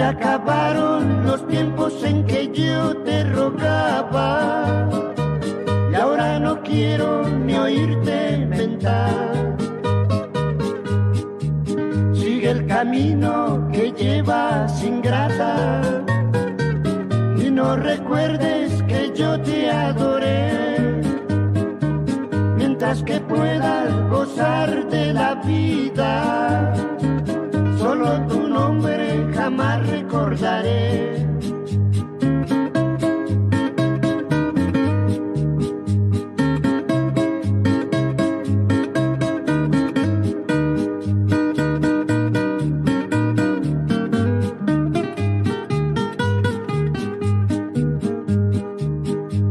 Se acabaron los tiempos en que yo te rogaba y ahora no quiero ni oírte inventar. Sigue el camino que llevas ingrata y no recuerdes que yo te adoré. Mientras que puedas gozar de la vida, solo tu nombre jamás recordaré.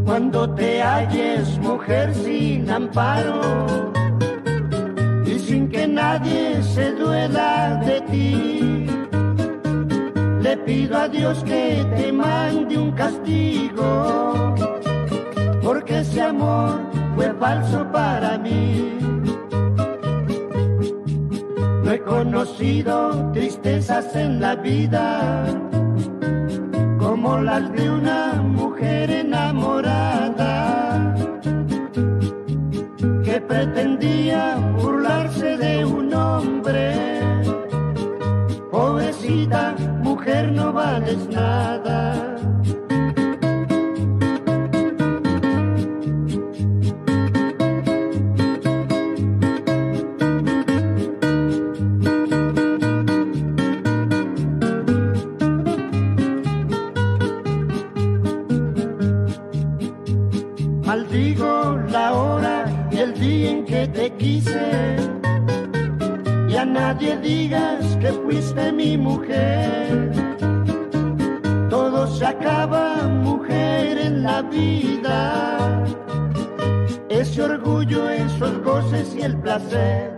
Cuando te halles mujer sin amparo y sin que nadie se duela de ti, le pido a Dios que te mande un castigo, porque ese amor fue falso para mí. No he conocido tristezas en la vida como las de una mujer enamorada que pretendía burlarse de un hombre. Pobrecita mujer, no vales nada. Maldigo la hora y el día en que te quise, y a nadie digas que fuiste mi mujer. Todo se acaba, mujer, en la vida, ese orgullo, esos goces y el placer.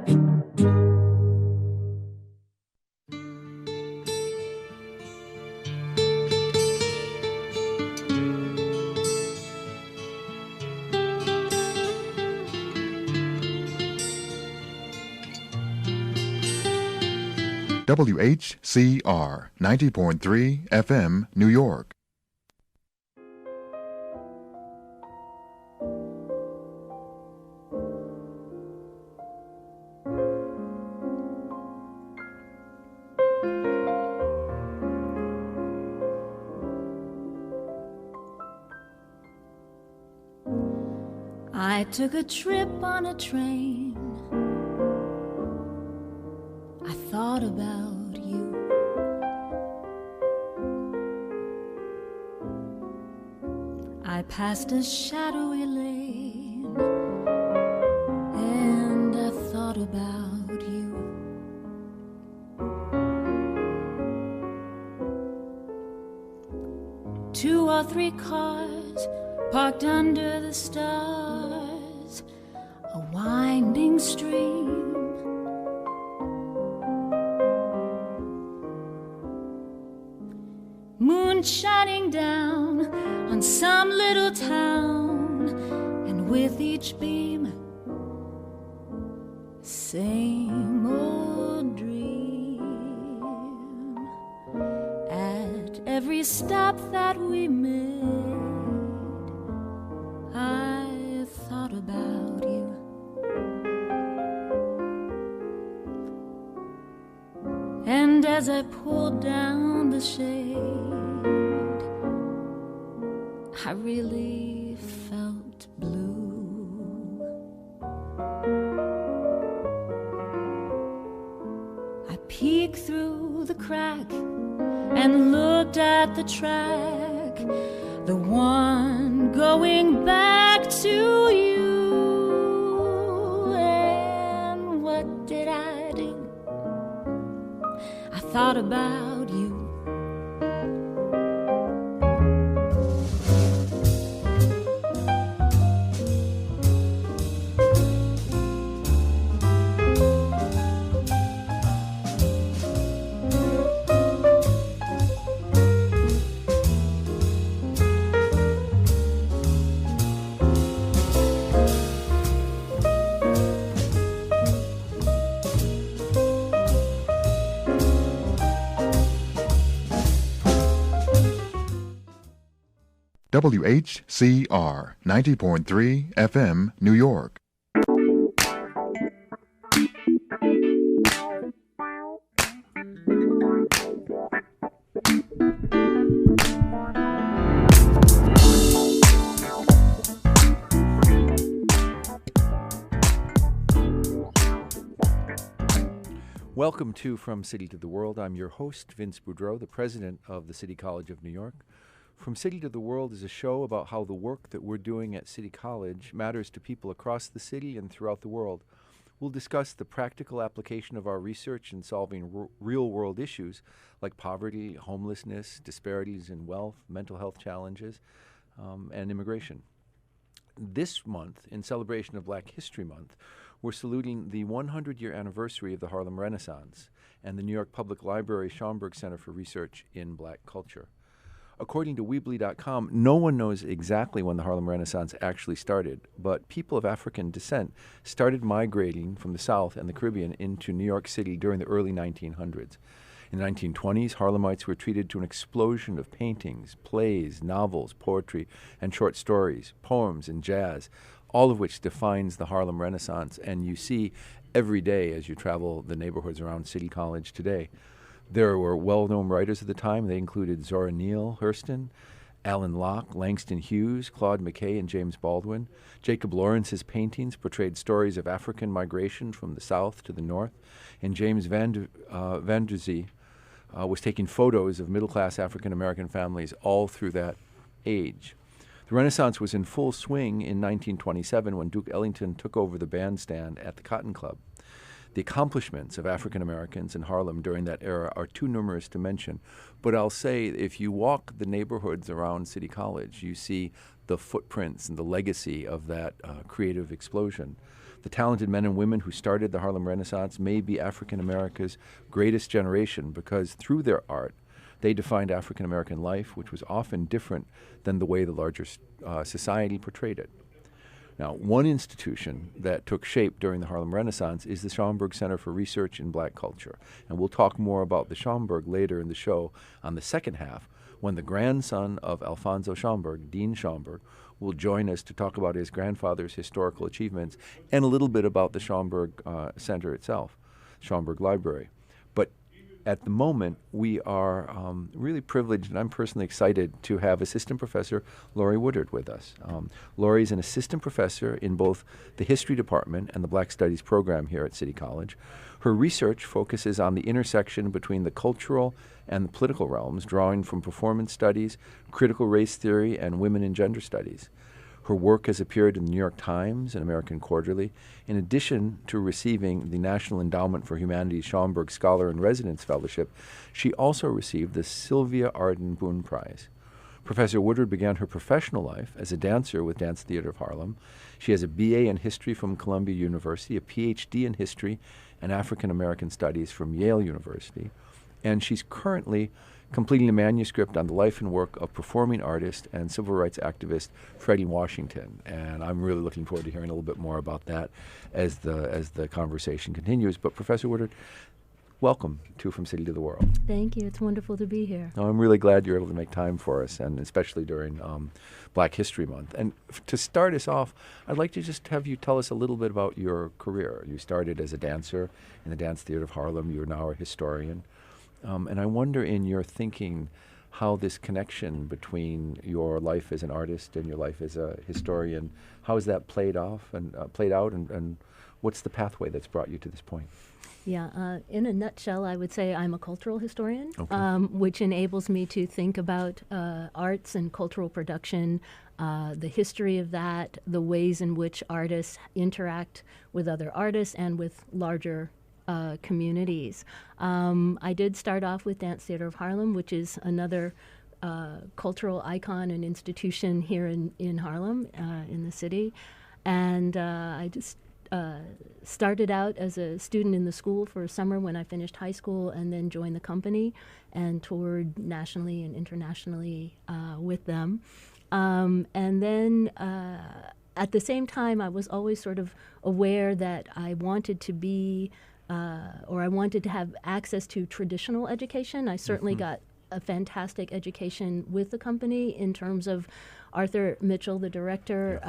WHCR 90.3 FM, New York. I took a trip on a train. I thought about you. I passed a shadowy lane and I thought about you. Two or three cars parked under the stars, a winding stream. Moon shining down on some little town, and with each beam, same old dream. At every stop that we made, I thought about you. And as I pulled down the shade, I really felt blue. I peeked through the crack and looked at the track, the one going back to you. And what did I do? I thought about you. WHCR 90.3 FM, New York. Welcome to From City to the World. I'm your host, Vince Boudreau, the president of the City College of New York. From City to the World is a show about how the work that we're doing at City College matters to people across the city and throughout the world. We'll discuss the practical application of our research in solving real-world issues like poverty, homelessness, disparities in wealth, mental health challenges, and immigration. This month, in celebration of Black History Month, we're saluting the 100-year anniversary of the Harlem Renaissance and the New York Public Library Schomburg Center for Research in Black Culture. According to Weebly.com, no one knows exactly when the Harlem Renaissance actually started, but people of African descent started migrating from the South and the Caribbean into New York City during the early 1900s. In the 1920s, Harlemites were treated to an explosion of paintings, plays, novels, poetry, and short stories, poems, and jazz, all of which defines the Harlem Renaissance, and you see every day as you travel the neighborhoods around City College today. There were well-known writers of the time. They included Zora Neale Hurston, Alan Locke, Langston Hughes, Claude McKay, and James Baldwin. Jacob Lawrence's paintings portrayed stories of African migration from the south to the north, and James Van Der Zee was taking photos of middle-class African-American families all through that age. The Renaissance was in full swing in 1927 when Duke Ellington took over the bandstand at the Cotton Club. The accomplishments of African Americans in Harlem during that era are too numerous to mention, but I'll say if you walk the neighborhoods around City College, you see the footprints and the legacy of that creative explosion. The talented men and women who started the Harlem Renaissance may be African America's greatest generation because through their art, they defined African American life, which was often different than the way the larger society portrayed it. Now, one institution that took shape during the Harlem Renaissance is the Schomburg Center for Research in Black Culture. And we'll talk more about the Schomburg later in the show on the second half, when the grandson of Alfonso Schomburg, Dean Schomburg, will join us to talk about his grandfather's historical achievements and a little bit about the Schomburg Center itself, Schomburg Library. But at the moment, we are really privileged, and I'm personally excited to have Assistant Professor Laurie Woodard with us. Laurie is an assistant professor in both the History Department and the Black Studies program here at City College. Her research focuses on the intersection between the cultural and the political realms, drawing from performance studies, critical race theory, and women and gender studies. Her work has appeared in the New York Times and American Quarterly. In addition to receiving the National Endowment for Humanities Schomburg Scholar in Residence Fellowship, she also received the Sylvia Arden Boone Prize. Professor Woodard began her professional life as a dancer with Dance Theater of Harlem. She has a BA in History from Columbia University, a PhD in History and African American Studies from Yale University, and she's currently completing a manuscript on the life and work of performing artist and civil rights activist Freddie Washington. And I'm really looking forward to hearing a little bit more about that as the conversation continues. But Professor Woodard, welcome to From City to the World. Thank you. It's wonderful to be here. I'm really glad you're able to make time for us, and especially during Black History Month. And to start us off, I'd like to just have you tell us a little bit about your career. You started as a dancer in the Dance Theater of Harlem. You're now a historian. And I wonder in your thinking how this connection between your life as an artist and your life as a historian, how has that played out, and what's the pathway that's brought you to this point? Yeah, in a nutshell, I would say I'm a cultural historian, Okay. which enables me to think about arts and cultural production, the history of that, the ways in which artists interact with other artists and with larger communities. I did start off with Dance Theater of Harlem, which is another cultural icon and institution here in Harlem, in the city. And I just started out as a student in the school for a summer when I finished high school, and then joined the company and toured nationally and internationally with them. And then at the same time, I was always sort of aware that I wanted to be or I wanted to have access to traditional education. I certainly got a fantastic education with the company in terms of Arthur Mitchell, the director,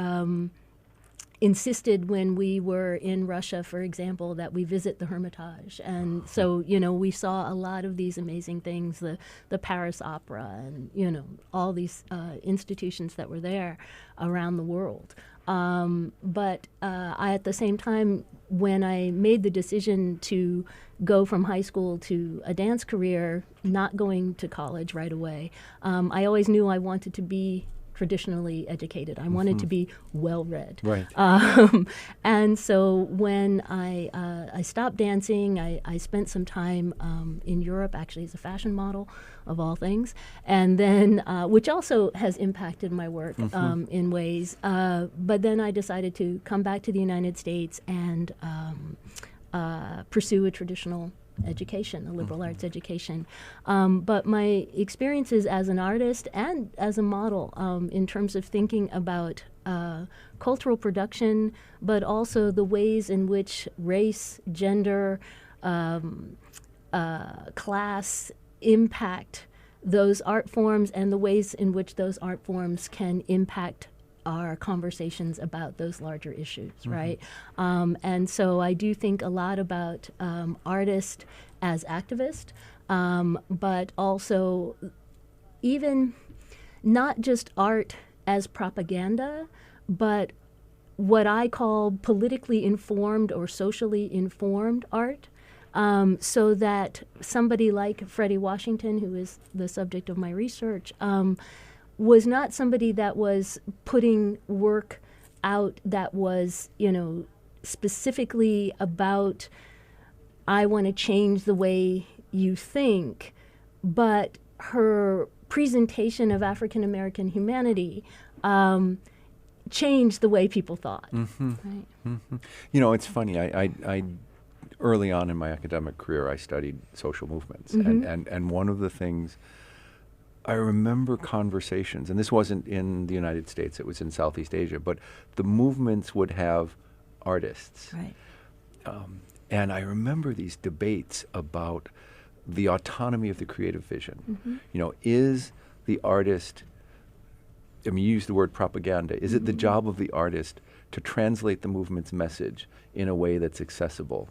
insisted when we were in Russia, for example, that we visit the Hermitage. And so, we saw a lot of these amazing things, the Paris Opera and, all these institutions that were there around the world. But I, at the same time, when I made the decision to go from high school to a dance career, not going to college right away, I always knew I wanted to be traditionally educated. I wanted to be well-read. Right. And so when I stopped dancing, I spent some time in Europe, actually as a fashion model, of all things, and then, which also has impacted my work in ways. But then I decided to come back to the United States and pursue a traditional education, a liberal arts education. But my experiences as an artist and as a model in terms of thinking about cultural production, but also the ways in which race, gender, class impact those art forms and the ways in which those art forms can impact our conversations about those larger issues, right? And so I do think a lot about artists as activists, but also even not just art as propaganda, but what I call politically informed or socially informed art. So that somebody like Freddie Washington, who is the subject of my research, was not somebody that was putting work out that was, specifically about, I want to change the way you think, but her presentation of African American humanity changed the way people thought. Right? It's funny. I early on in my academic career, I studied social movements, and one of the things I remember conversations, and this wasn't in the United States, it was in Southeast Asia, but the movements would have artists. Right. And I remember these debates about the autonomy of the creative vision. Is the artist, you used the word propaganda, is it the job of the artist to translate the movement's message in a way that's accessible?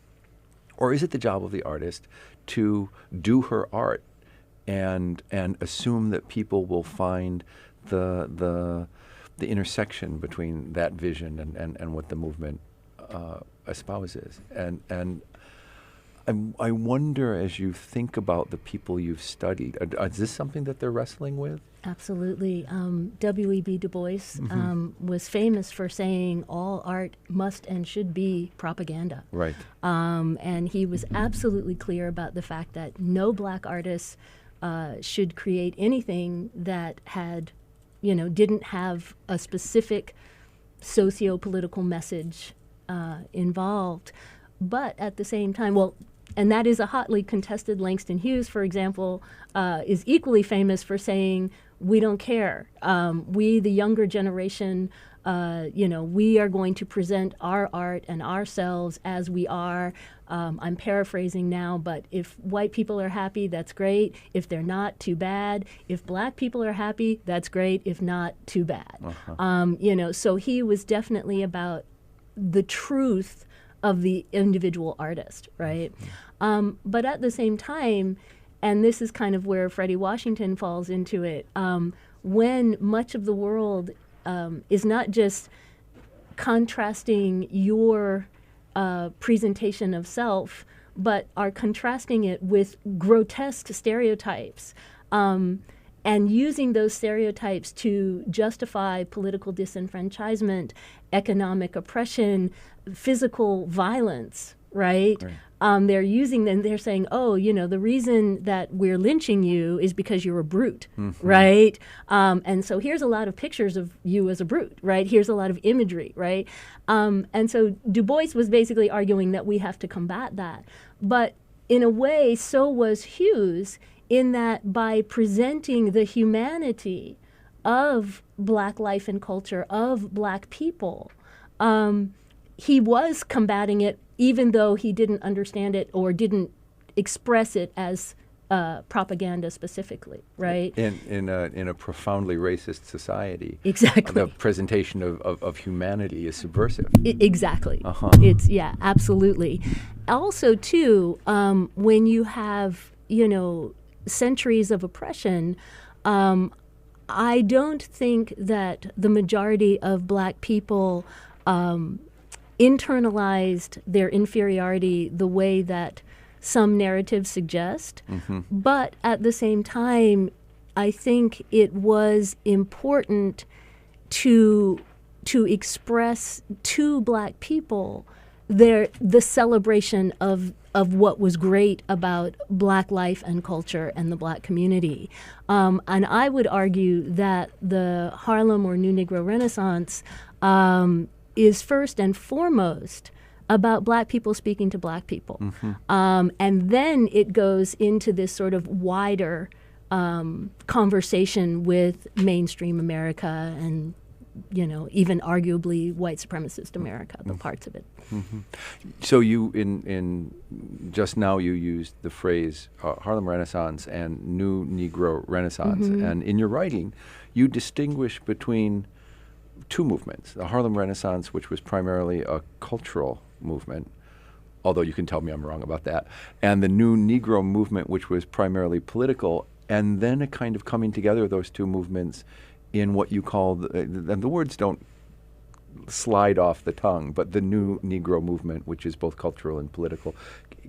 Or is it the job of the artist to do her art and assume that people will find the intersection between that vision and what the movement espouses? And I wonder, as you think about the people you've studied, is this something that they're wrestling with? Absolutely. W.E.B. Du Bois was famous for saying all art must and should be propaganda. Right. And he was absolutely clear about the fact that no black artists should create anything that had, didn't have a specific socio-political message involved. But at the same time, and that is a hotly contested. Langston Hughes, for example, is equally famous for saying, we don't care. We, the younger generation, we are going to present our art and ourselves as we are. I'm paraphrasing now, but if white people are happy, that's great. If they're not, too bad. If black people are happy, that's great. If not, too bad. So he was definitely about the truth of the individual artist, right? But at the same time, and this is kind of where Freddie Washington falls into it, when much of the world is not just contrasting your presentation of self, but are contrasting it with grotesque stereotypes, and using those stereotypes to justify political disenfranchisement, economic oppression, physical violence, right? They're using them, they're saying, the reason that we're lynching you is because you're a brute, right? And so here's a lot of pictures of you as a brute, right? Here's a lot of imagery, right? And so Du Bois was basically arguing that we have to combat that. But in a way, so was Hughes, in that by presenting the humanity of black life and culture, of black people, he was combating it, even though he didn't understand it or didn't express it as propaganda specifically, right? In a profoundly racist society, Exactly. the presentation of humanity is subversive. Exactly. Uh-huh. It's absolutely. Also, too, when you have centuries of oppression, I don't think that the majority of Black people internalized their inferiority the way that some narratives suggest. Mm-hmm. But at the same time, I think it was important to express to Black people the celebration of what was great about Black life and culture and the Black community. And I would argue that the Harlem or New Negro Renaissance is first and foremost about Black people speaking to Black people. Mm-hmm. And then it goes into this sort of wider conversation with mainstream America and, even arguably white supremacist America, the parts of it. Mm-hmm. So you, in just now, you used the phrase Harlem Renaissance and New Negro Renaissance. Mm-hmm. And in your writing, you distinguish between two movements. The Harlem Renaissance, which was primarily a cultural movement, although you can tell me I'm wrong about that, and the New Negro movement, which was primarily political, and then a kind of coming together of those two movements in what you call, and the words don't slide off the tongue, but the New Negro movement, which is both cultural and political.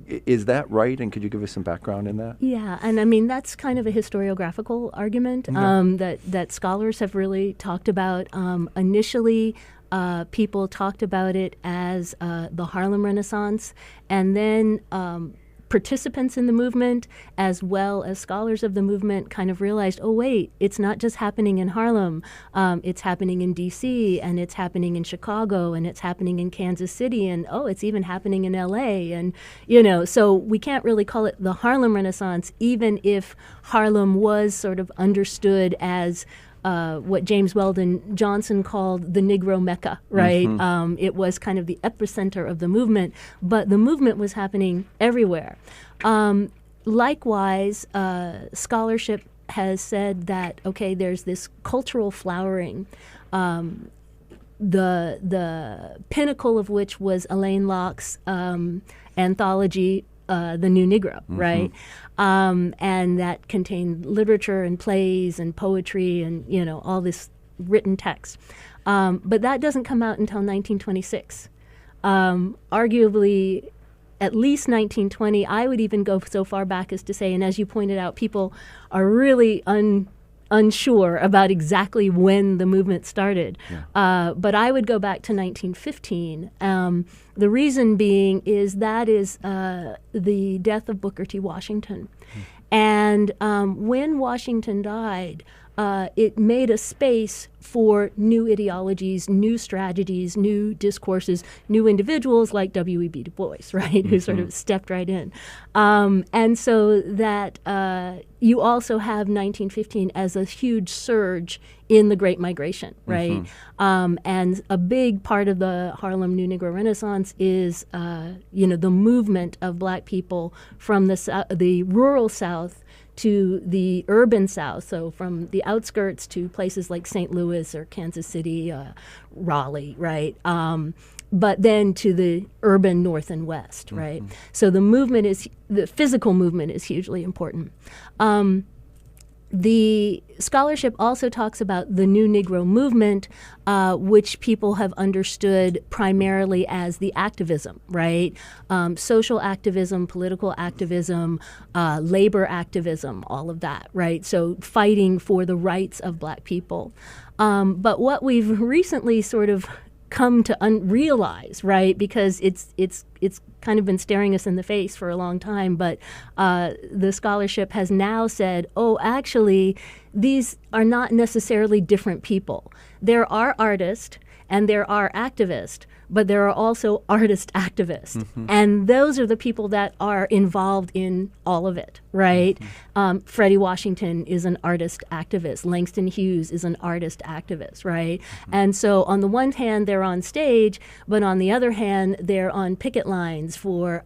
Is that right? And could you give us some background in that? Yeah, and I mean, that's kind of a historiographical argument that scholars have really talked about. Initially, people talked about it as the Harlem Renaissance, and then participants in the movement, as well as scholars of the movement, kind of realized, oh, wait, it's not just happening in Harlem. It's happening in D.C., and it's happening in Chicago, and it's happening in Kansas City, and, oh, it's even happening in L.A. And, so we can't really call it the Harlem Renaissance, even if Harlem was sort of understood as what James Weldon Johnson called the Negro Mecca, right? Mm-hmm. It was kind of the epicenter of the movement, but the movement was happening everywhere. Likewise, scholarship has said that, okay, there's this cultural flowering, the pinnacle of which was Alain Locke's anthology, The New Negro, Mm-hmm. right? And that contained literature and plays and poetry and, all this written text. But that doesn't come out until 1926. Arguably, at least 1920. I would even go so far back as to say, and as you pointed out, people are really unsure about exactly when the movement started. Yeah. But I would go back to 1915. The reason being is that is the death of Booker T. Washington. And when Washington died, it made a space for new ideologies, new strategies, new discourses, new individuals like W.E.B. Du Bois, right, who sort of stepped right in. And so that you also have 1915 as a huge surge in the Great Migration, right? And a big part of the Harlem New Negro Renaissance is, the movement of Black people from the rural South to the urban South, so from the outskirts to places like St. Louis or Kansas City, Raleigh, right? But then to the urban North and West, right? So the physical movement is hugely important. The scholarship also talks about the New Negro movement, which people have understood primarily as the activism, right? Social activism, political activism, labor activism, all of that, right? So fighting for the rights of Black people. But what we've recently sort of come to realize, right, because it's kind of been staring us in the face for a long time, but the scholarship has now said, oh, actually, these are not necessarily different people. There are artists and there are activists, but there are also artist activists. And those are the people that are involved in all of it, right? Freddie Washington is an artist activist. Langston Hughes is an artist activist, right? And so on the one hand, they're on stage, but on the other hand, they're on picket lines for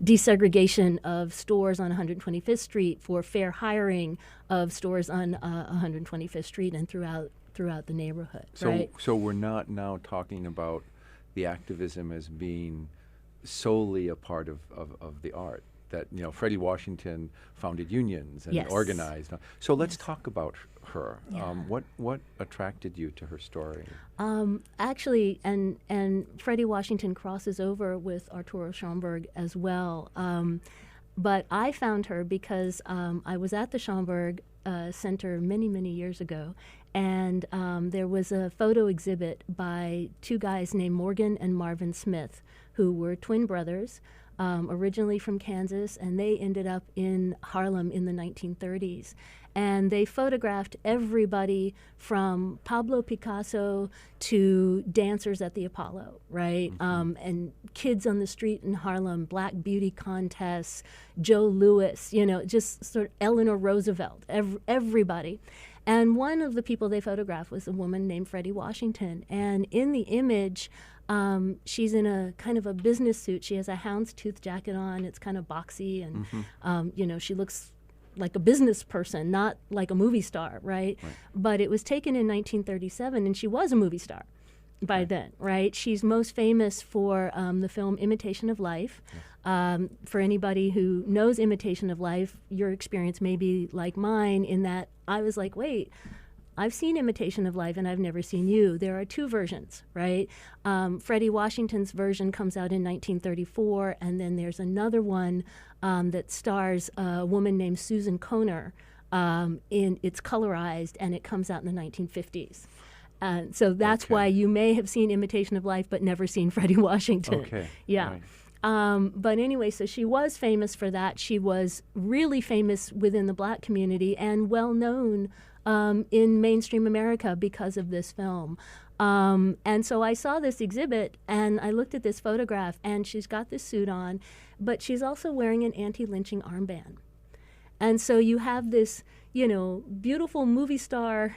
desegregation of stores on 125th Street, for fair hiring of stores on 125th Street and throughout the neighborhood, right? So we're not now talking about the activism as being solely a part of the art. That, you know, Freddie Washington founded unions and Yes. organized. So let's talk about her. Yeah. What attracted you to her story? Actually, and Freddie Washington crosses over with Arturo Schomburg as well. But I found her because I was at the Schomburg Center many, many years ago, and there was a photo exhibit by two guys named Morgan and Marvin Smith, who were twin brothers, originally from Kansas, and they ended up in Harlem in the 1930s. And they photographed everybody from Pablo Picasso to dancers at the Apollo, right? And kids on the street in Harlem, Black Beauty contests, Joe Louis, you know, just sort of Eleanor Roosevelt, everybody. And one of the people they photographed was a woman named Freddie Washington. And in the image, she's in a kind of a business suit. She has a houndstooth jacket on. It's kind of boxy, and you know, she looks like a business person, not like a movie star, right? But it was taken in 1937, and she was a movie star by then, right? She's most famous for the film Imitation of Life. For anybody who knows Imitation of Life, your experience may be like mine in that I was like, wait, I've seen Imitation of Life and I've never seen you. There are two versions, right? Freddie Washington's version comes out in 1934, and then there's another one that stars a woman named Susan Kohner. It's colorized, and it comes out in the 1950s. So that's why you may have seen Imitation of Life but never seen Freddie Washington. Okay. Yeah. Right. But anyway, so she was famous for that. She was really famous within the Black community and well known in mainstream America because of this film. And so I saw this exhibit and I looked at this photograph, and she's got this suit on, but she's also wearing an anti-lynching armband. And so you have this, you know, beautiful movie star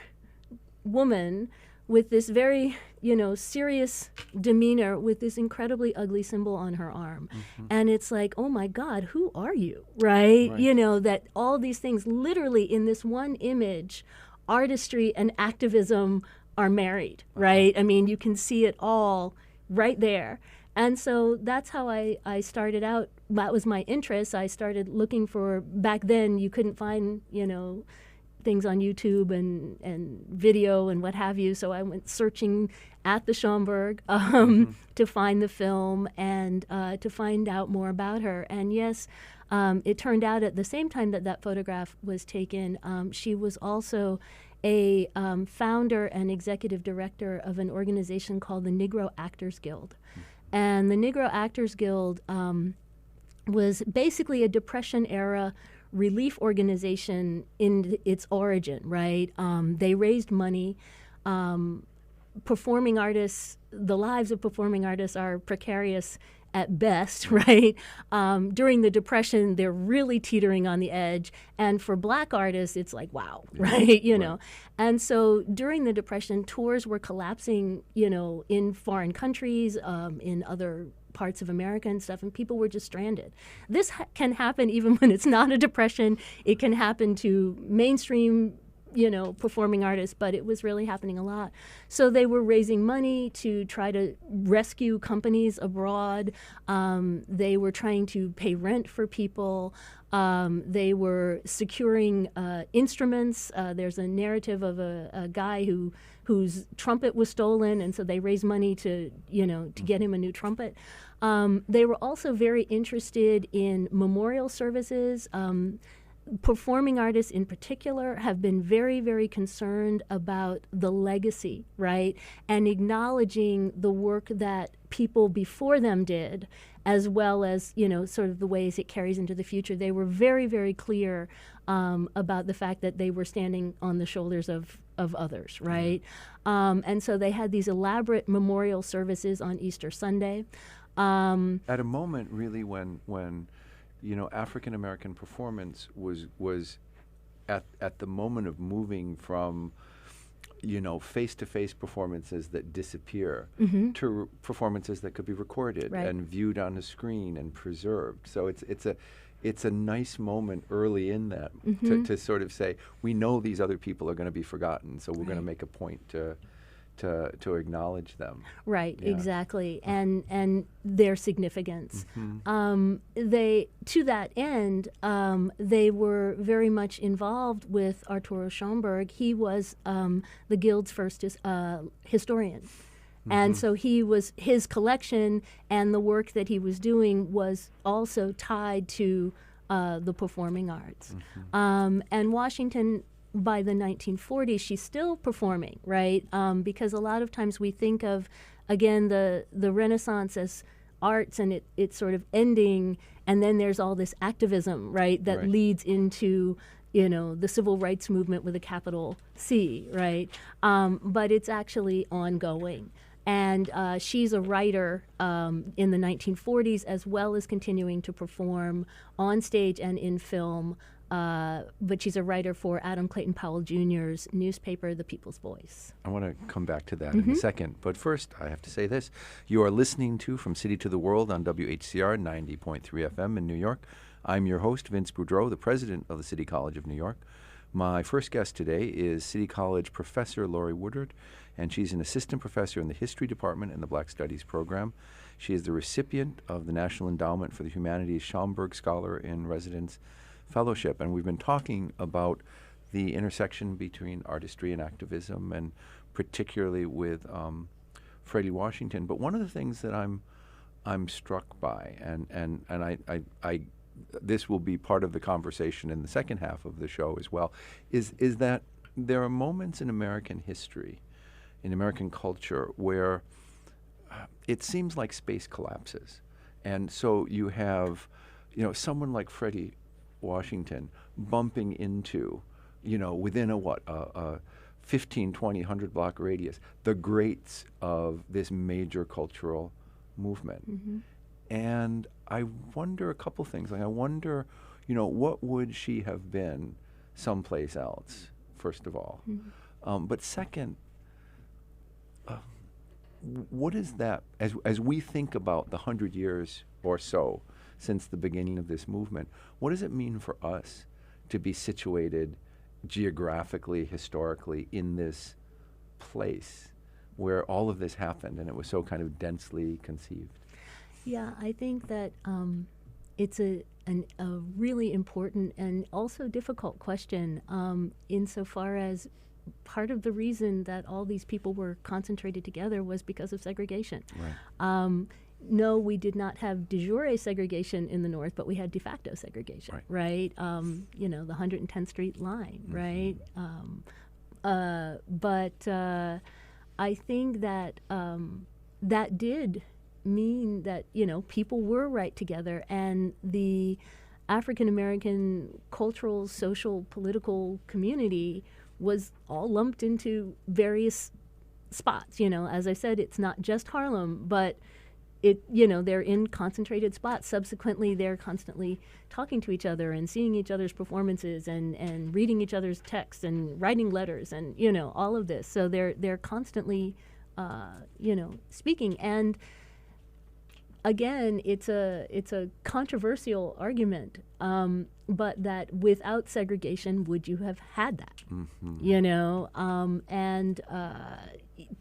woman with this very, you know, serious demeanor with this incredibly ugly symbol on her arm. And it's like, oh my God, who are you, right? You know, that all these things literally in this one image, artistry and activism are married, right? I mean, you can see it all right there. And so that's how I started out. That was my interest. I started looking for, back then you couldn't find, you know, things on YouTube and video and what have you. So I went searching at the Schomburg to find the film and to find out more about her. And yes, it turned out at the same time that that photograph was taken, she was also a founder and executive director of an organization called the Negro Actors Guild. And the Negro Actors Guild was basically a Depression-era relief organization in its origin, right? They raised money. Performing artists, the lives of performing artists are precarious at best, right? During the Depression, they're really teetering on the edge. And for Black artists, it's like, wow, right? You know? And so during the Depression, tours were collapsing, you know, in foreign countries, in other parts of America and stuff, and people were just stranded. This can happen even when it's not a depression. It can happen to mainstream, you know, performing artists, but it was really happening a lot. So they were raising money to try to rescue companies abroad. They were trying to pay rent for people. They were securing instruments. There's a narrative of a guy whose trumpet was stolen, and so they raised money to, you know, to get him a new trumpet. They were also very interested in memorial services. performing artists in particular have been very, very concerned about the legacy, right? And acknowledging the work that people before them did, as well as, sort of the ways it carries into the future. They were very, very clear about the fact that they were standing on the shoulders of others, right? And so they had these elaborate memorial services on Easter Sunday. At a moment, really, when African American performance was at the moment of moving from face-to-face performances that disappear to performances that could be recorded and viewed on a screen and preserved. So it's a nice moment early in that to sort of say, we know these other people are going to be forgotten, so we're going to make a point to acknowledge them. Right, exactly, and their significance. They, to that end, they were very much involved with Arturo Schomburg. He was the Guild's first historian. And so his collection and the work that he was doing was also tied to the performing arts. And Washington, by the 1940s, she's still performing, right? Because a lot of times we think of, again, the Renaissance as arts and it's sort of ending, and then there's all this activism, right, that leads into the civil rights movement with a capital C, right? But it's actually ongoing. And she's a writer in the 1940s, as well as continuing to perform on stage and in film. But she's a writer for Adam Clayton Powell Jr.'s newspaper, The People's Voice. I want to come back to that in a second. But first, I have to say this. You are listening to From City to the World on WHCR 90.3 FM in New York. I'm your host, Vince Boudreau, the president of the City College of New York. My first guest today is City College professor Laurie Woodard, and she's an assistant professor in the history department in the Black Studies program. She is the recipient of the National Endowment for the Humanities Schomburg Scholar in Residence Fellowship, and we've been talking about the intersection between artistry and activism, and particularly with Freddie Washington. But one of the things that I'm struck by, and I this will be part of the conversation in the second half of the show as well, is that there are moments in American history, in American culture, where it seems like space collapses, and so you have, someone like Freddie Washington bumping into, within a 15, 20, 100 block radius, the greats of this major cultural movement. And I wonder a couple things. Like I wonder, what would she have been someplace else, first of all? But second, what is that, as we think about the 100 years or so since the beginning of this movement, what does it mean for us to be situated geographically, historically, in this place where all of this happened and it was so kind of densely conceived? Yeah, I think that it's a really important and also difficult question, insofar as part of the reason that all these people were concentrated together was because of segregation. No, we did not have de jure segregation in the North, but we had de facto segregation, right? The 110th Street line, right? But I think that that did mean that, people were right together, and the African American cultural, social, political community was all lumped into various spots. As I said, it's not just Harlem, but they're in concentrated spots. Subsequently, they're constantly talking to each other and seeing each other's performances and reading each other's texts and writing letters and, all of this. So they're constantly, speaking. And again, it's a controversial argument, but that without segregation, would you have had that? And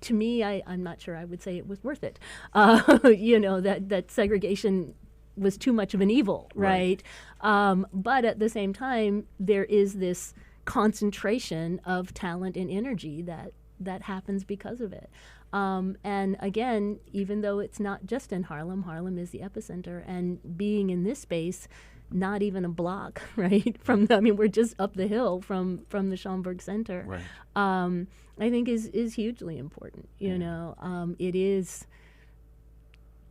to me, I'm not sure I would say it was worth it. That segregation was too much of an evil, right? But at the same time, there is this concentration of talent and energy that happens because of it. And again, even though it's not just in Harlem, Harlem is the epicenter, and being in this space not even a block, right? From I mean, we're just up the hill from the Schomburg Center. Right. I think is hugely important. You know, it is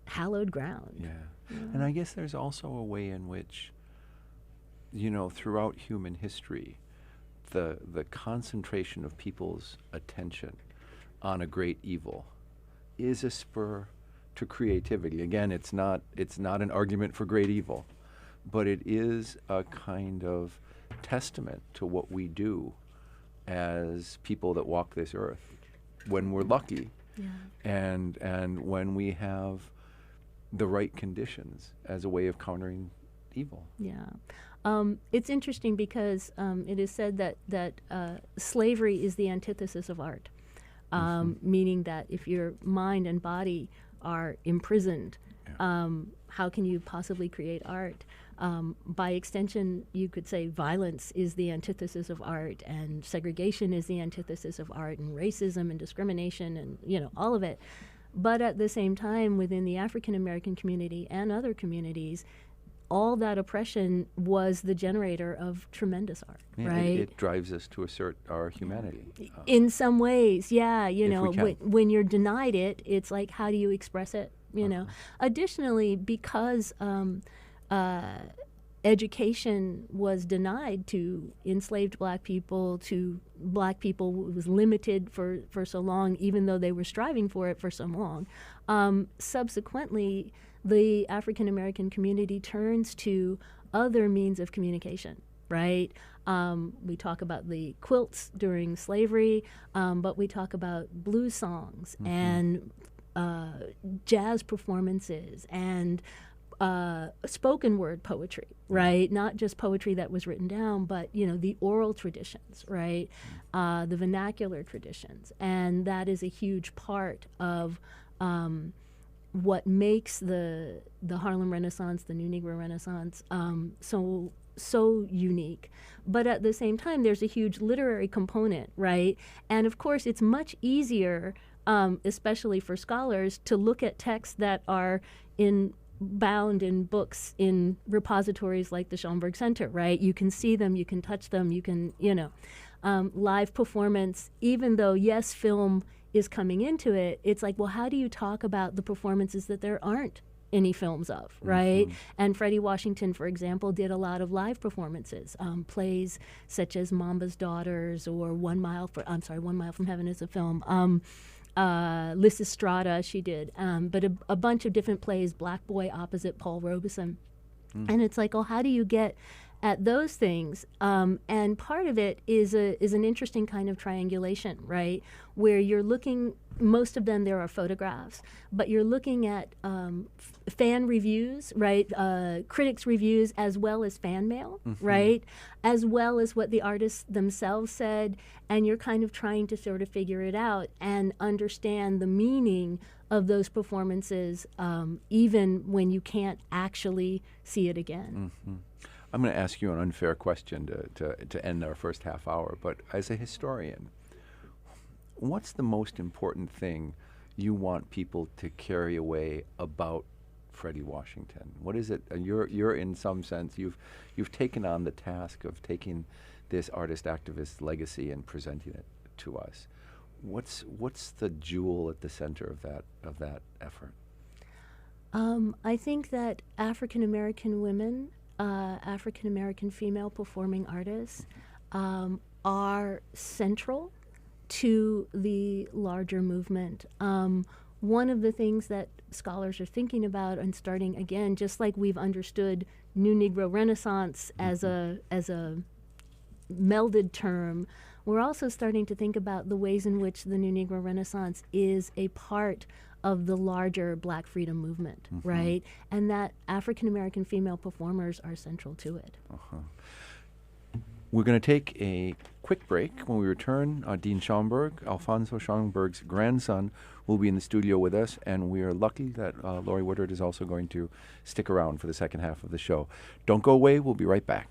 hallowed ground. Yeah. And I guess there's also a way in which, you know, throughout human history, the concentration of people's attention on a great evil is a spur to creativity. Again, it's not an argument for great evil, but it is a kind of testament to what we do as people that walk this earth when we're lucky, and when we have the right conditions as a way of countering evil. Yeah. It's interesting because it is said that slavery is the antithesis of art, meaning that if your mind and body are imprisoned, how can you possibly create art? By extension, you could say violence is the antithesis of art, and segregation is the antithesis of art, and racism and discrimination, and you know, all of it. But at the same time, within the African American community and other communities, all that oppression was the generator of tremendous art, right? It drives us to assert our humanity. In some ways, yeah. You If know, we can. when you're denied it, it's like, how do you express it? You know. Additionally, because education was denied to enslaved black people, was limited for so long, even though they were striving for it for so long. Subsequently, the African American community turns to other means of communication, right? We talk about the quilts during slavery, but we talk about blues songs and jazz performances and spoken word poetry, right? Not just poetry that was written down, but you know, the oral traditions, right? The vernacular traditions, and that is a huge part of what makes the Harlem Renaissance, the New Negro Renaissance, so unique. But at the same time, there's a huge literary component, right? And of course, it's much easier, especially for scholars, to look at texts that are bound in books in repositories like the Schomburg Center, right? You can see them, you can touch them, you can, you know. Live performance, even though, yes, film is coming into it, it's like, well, how do you talk about the performances that there aren't any films of, right? And Freddie Washington, for example, did a lot of live performances, plays such as Mamba's Daughters or 1 Mile from Heaven is a film. Lysistrata, she did, but a bunch of different plays, Black Boy opposite Paul Robeson. And it's like, oh, how do you get at those things? And part of it is an interesting kind of triangulation, right? Where you're looking, most of them there are photographs, but you're looking at fan reviews, right? Critics' reviews, as well as fan mail, right? As well as what the artists themselves said, and you're kind of trying to sort of figure it out and understand the meaning of those performances, even when you can't actually see it again. I'm going to ask you an unfair question to end our first half hour, but as a historian, what's the most important thing you want people to carry away about Freddie Washington? What is it? You're in some sense, you've taken on the task of taking this artist activist legacy and presenting it to us. What's the jewel at the center of that effort? I think that African American women, African American female performing artists, are central to the larger movement. One of the things that scholars are thinking about and starting again, just like we've understood New Negro Renaissance as a melded term, we're also starting to think about the ways in which the New Negro Renaissance is a part of the larger Black freedom movement, right? And that African American female performers are central to it. We're going to take a quick break. When we return, Dean Schomburg, Alfonso Schomburg's grandson, will be in the studio with us, and we are lucky that Laurie Woodard is also going to stick around for the second half of the show. Don't go away. We'll be right back.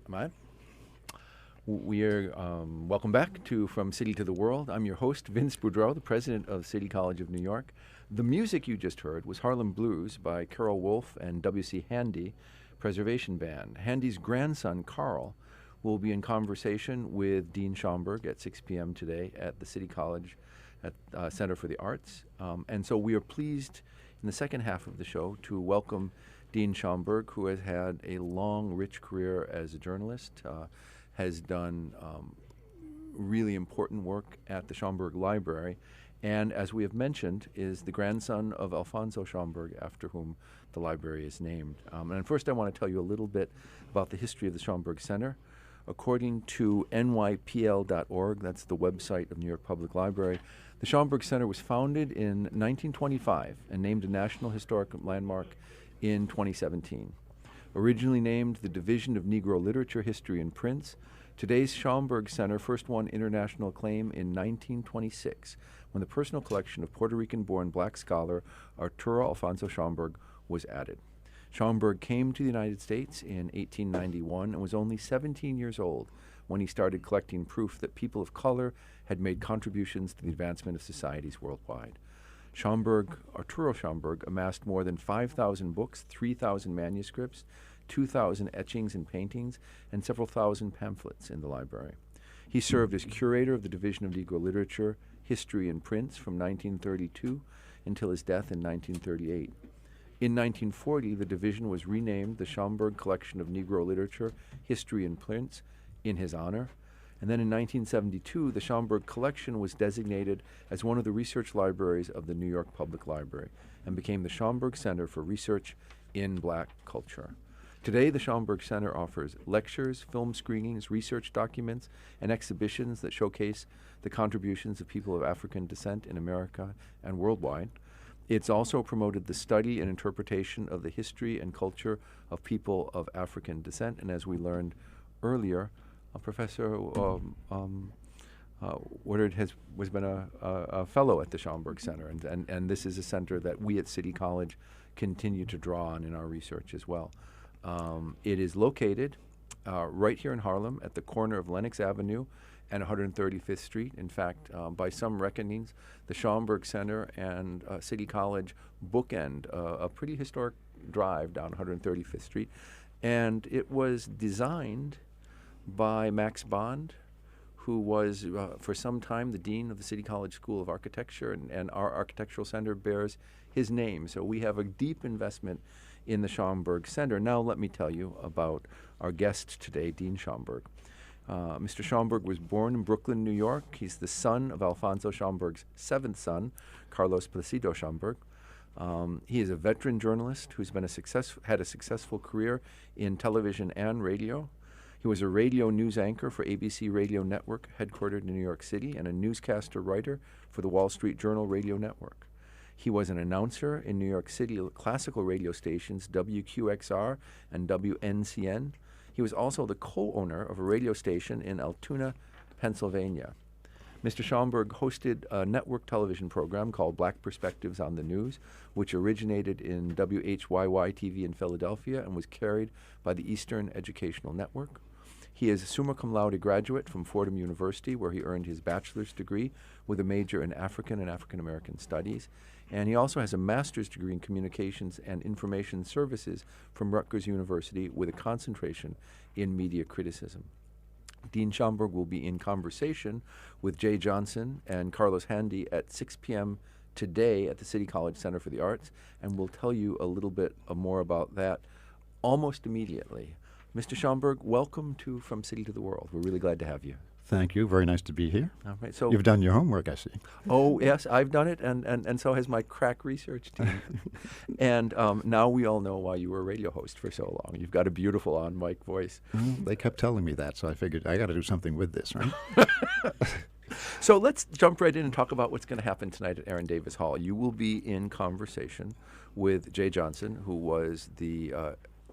Am I? We are welcome back to From City to the World. I'm your host, Vince Boudreau, the president of City College of New York. The music you just heard was Harlem Blues by Carol Wolf and W.C. Handy Preservation Band. Handy's grandson, Carl, will be in conversation with Dean Schomburg at 6 p.m. today at the City College at Center for the Arts. And so we are pleased in the second half of the show to welcome Dean Schomburg, who has had a long, rich career as a journalist, has done really important work at the Schomburg Library, and as we have mentioned, is the grandson of Alfonso Schomburg, after whom the library is named. And first I want to tell you a little bit about the history of the Schomburg Center. According to nypl.org, that's the website of New York Public Library, the Schomburg Center was founded in 1925 and named a National Historic Landmark in 2017. Originally named the Division of Negro Literature, History, and Prints, today's Schomburg Center first won international acclaim in 1926 when the personal collection of Puerto Rican-born black scholar Arturo Alfonso Schomburg was added. Schomburg came to the United States in 1891 and was only 17 years old when he started collecting proof that people of color had made contributions to the advancement of societies worldwide. Arturo Schomburg amassed more than 5,000 books, 3,000 manuscripts, 2,000 etchings and paintings, and several thousand pamphlets in the library. He served as curator of the Division of Negro Literature, History, and Prints from 1932 until his death in 1938. In 1940, the division was renamed the Schomburg Collection of Negro Literature, History, and Prints in his honor. And then in 1972, the Schomburg Collection was designated as one of the research libraries of the New York Public Library and became the Schomburg Center for Research in Black Culture. Today, the Schomburg Center offers lectures, film screenings, research documents, and exhibitions that showcase the contributions of people of African descent in America and worldwide. It's also promoted the study and interpretation of the history and culture of people of African descent, and as we learned earlier, Professor Woodard has been a fellow at the Schomburg Center, and this is a center that we at City College continue to draw on in our research as well. It is located right here in Harlem at the corner of Lenox Avenue and 135th Street. In fact, by some reckonings, the Schomburg Center and City College bookend a pretty historic drive down 135th Street. And it was designed by Max Bond, who was for some time the dean of the City College School of Architecture, and our architectural center bears his name. So we have a deep investment in the Schomburg Center. Now let me tell you about our guest today, Dean Schomburg. Mr. Schomburg was born in Brooklyn, New York. He's the son of Alfonso Schomburg's seventh son, Carlos Placido Schomburg. He is a veteran journalist who's been had a successful career in television and radio. He was a radio news anchor for ABC Radio Network, headquartered in New York City, and a newscaster writer for the Wall Street Journal Radio Network. He was an announcer in New York City classical radio stations WQXR and WNCN. He was also the co-owner of a radio station in Altoona, Pennsylvania. Mr. Schomburg hosted a network television program called Black Perspectives on the News, which originated in WHYY-TV in Philadelphia and was carried by the Eastern Educational Network. He is a summa cum laude graduate from Fordham University, where he earned his bachelor's degree with a major in African and African American studies. And he also has a master's degree in communications and information services from Rutgers University with a concentration in media criticism. Dean Schomburg will be in conversation with Jay Johnson and Carlos Handy at 6 p.m. today at the City College Center for the Arts, and we'll tell you a little bit more about that almost immediately. Mr. Schomburg, welcome to From City to the World. We're really glad to have you. Thank you. Very nice to be here. All right. So you've done your homework, I see. Oh, yes, I've done it, and so has my crack research team. And now we all know why you were a radio host for so long. You've got a beautiful on-mic voice. They kept telling me that, so I figured I got to do something with this, right? So let's jump right in and talk about what's going to happen tonight at Aaron Davis Hall. You will be in conversation with Jay Johnson, who was the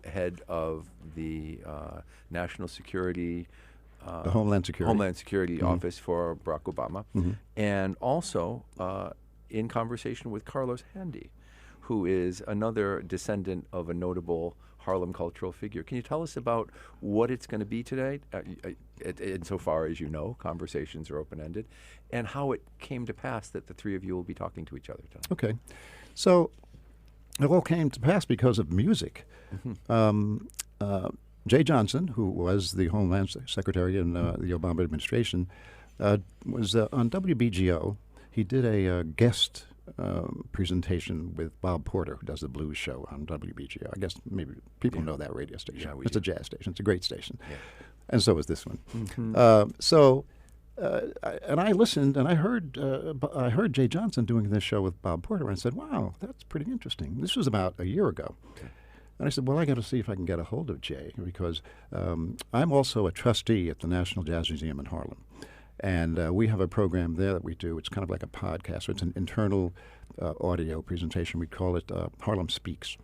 head of the National Security the Homeland Security Office for Barack Obama, and also in conversation with Carlos Handy, who is another descendant of a notable Harlem cultural figure. Can you tell us about what it's going to be today, insofar as you know, conversations are open-ended, and how it came to pass that the three of you will be talking to each other tonight? Okay. So it all came to pass because of music. Jay Johnson, who was the Homeland Secretary in the Obama administration, was on WBGO. He did a guest presentation with Bob Porter, who does the blues show on WBGO. I guess maybe people know that radio station. Yeah, it's do. a jazz station. It's a great station. Yeah. And so is this one. And I listened, and I heard Jay Johnson doing this show with Bob Porter, and I said, wow, that's pretty interesting. This was about a year ago. Okay. And I said, well, I got to see if I can get a hold of Jay, because I'm also a trustee at the National Jazz Museum in Harlem. And we have a program there that we do. It's kind of like a podcast. So it's an internal audio presentation. We call it Harlem Speaks.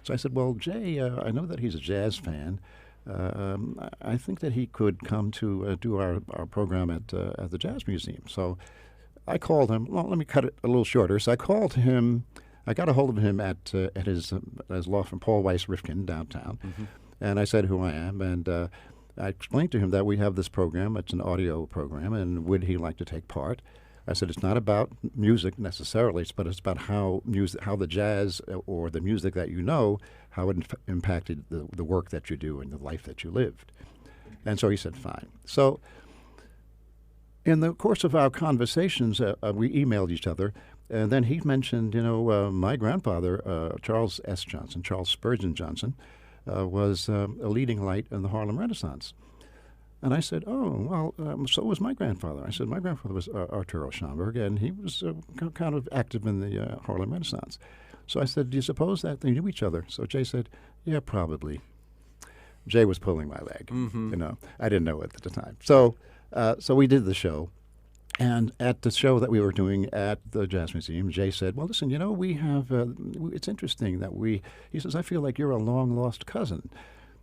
So I said, well, Jay, I know that he's a jazz fan. I think that he could come to do our program at the Jazz Museum. So I called him. Well, let me cut it a little shorter. So I called him. I got a hold of him at his law firm, Paul Weiss Rifkin, downtown. And I said who I am. And I explained to him that we have this program. It's an audio program. And would he like to take part? I said, it's not about music necessarily, but it's about how the jazz or the music that you know, how it impacted the work that you do and the life that you lived. And so he said, fine. So in the course of our conversations, we emailed each other, and then he mentioned, my grandfather, Charles S. Johnson, Charles Spurgeon Johnson, was a leading light in the Harlem Renaissance. And I said, oh, well, so was my grandfather. I said, my grandfather was Arturo Schomburg, and he was kind of active in the Harlem Renaissance. So I said, do you suppose that they knew each other? So Jay said, yeah, probably. Jay was pulling my leg. I didn't know it at the time. So we did the show. And at the show that we were doing at the Jazz Museum, Jay said, well, listen, we have, it's interesting that he says, I feel like you're a long-lost cousin.